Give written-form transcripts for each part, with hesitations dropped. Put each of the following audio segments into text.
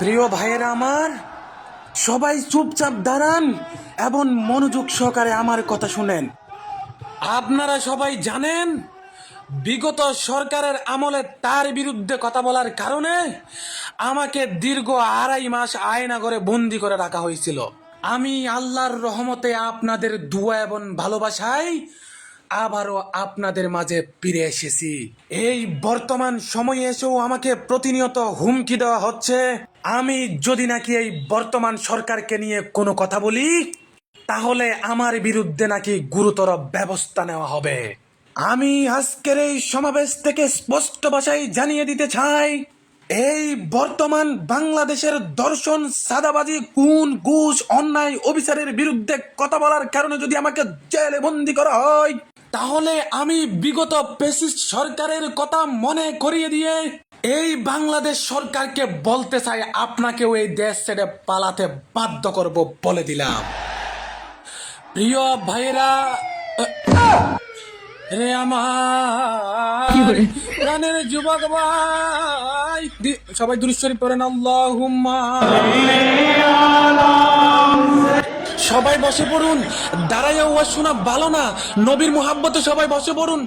প্রিয় ভাইয়েরা আমার, সবাই চুপচাপ দাঁড়ান এবং মনোযোগ সহকারে আমার কথা শুনেন। আপনারা সবাই জানেন, বিগত সরকারের আমলে তার বিরুদ্ধে কথা বলার কারণে আমাকে দীর্ঘ 2.5 মাস আয়নাঘরে বন্দি করে রাখা হয়েছিল। আমি আল্লাহর রহমতে আপনাদের দোয়া এবং ভালোবাসায় আবারও আপনাদের মাঝে ফিরে এসেছি। এই বর্তমান সময়ে এসেও আমাকে প্রতিনিয়ত হুমকি দেওয়া হচ্ছে, আমি যদি নাকি এই বর্তমান সরকারকে নিয়ে কোনো কথা বলি তাহলে আমার বিরুদ্ধে নাকি গুরুতর ব্যবস্থা নেওয়া হবে। আমি আজকের এই সমাবেশ থেকে স্পষ্ট ভাষায় জানিয়ে দিতে চাই, এই বর্তমান বাংলাদেশের দর্শন, সাদাবাজি, খুন, ঘুষ, অন্যায়, অবিচারের বিরুদ্ধে কথা বলার কারণে যদি আমাকে জেলে বন্দি করা হয় তাহলে আমি বিগত ফ্যাসিস্ট সরকারের কথা মনে করিয়ে দিয়ে এই বাংলাদেশ সরকারকে বলতে চাই, আপনাকেও এই দেশ ছেড়ে পালাতে বাধ্য করব বলে দিলাম। প্রিয় ভাইরা রে আমার প্রাণের যুবক ভাই, সবাই দুরূদ শরীফ পড়েন আল্লাহুম্মা। সবাই বসে পড়ুন, দাঁড়াইয়া ওয়াজ শোনা ভালো না, নবীর মুহাব্বতে সবাই বসে পড়ুন।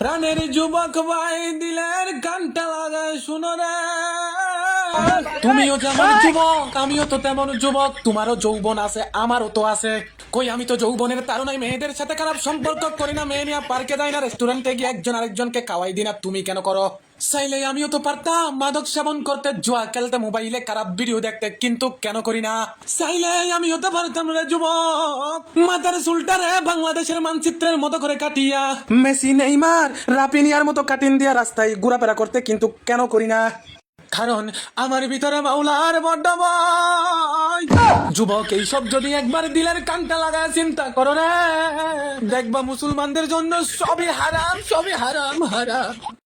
প্রাণের যুবক ভাই, দিলের কানটা লাগায় শুনো রে, তুমিও যেমন যুবক আমিও তো তেমন যুবক, তোমারও যৌবন আছে আমারও তো আছে। কই আমি তো যৌবনের তাড়নায় মেয়েদের সাথে খারাপ সম্পর্ক করি না, মেয়ে নিয়ে পার্কে যাই না, রেস্টুরেন্টে গিয়ে একজন আরেকজনকে খাওয়াই দিই না, তুমি কেন করো? চাইলে আমিও তো পারতাম মাদক সেবন করতে, জুয়া খেলতে, মোবাইলে খারাপ ভিডিও দেখতে, কিন্তু কেন করি না? চাইলে আমিও তো পারতাম রে যুবক, মাথার চুলটা রে বাংলাদেশের মানচিত্রের মতো করে কাটিয়া মেসি, নেইমার, রাফিনিয়ার মতো কাটিন দিয়া রাস্তায় ঘোরাফেরা করতে, কিন্তু কেন করি না? কারণ আমার ভিতরে মাওলার বড্ড ভয়। যুবক, এইসব যদি একবার দিলের কানটা লাগায় চিন্তা করো রে, দেখবা মুসলমানদের জন্য সবই হারাম, সবই হারাম হারাম।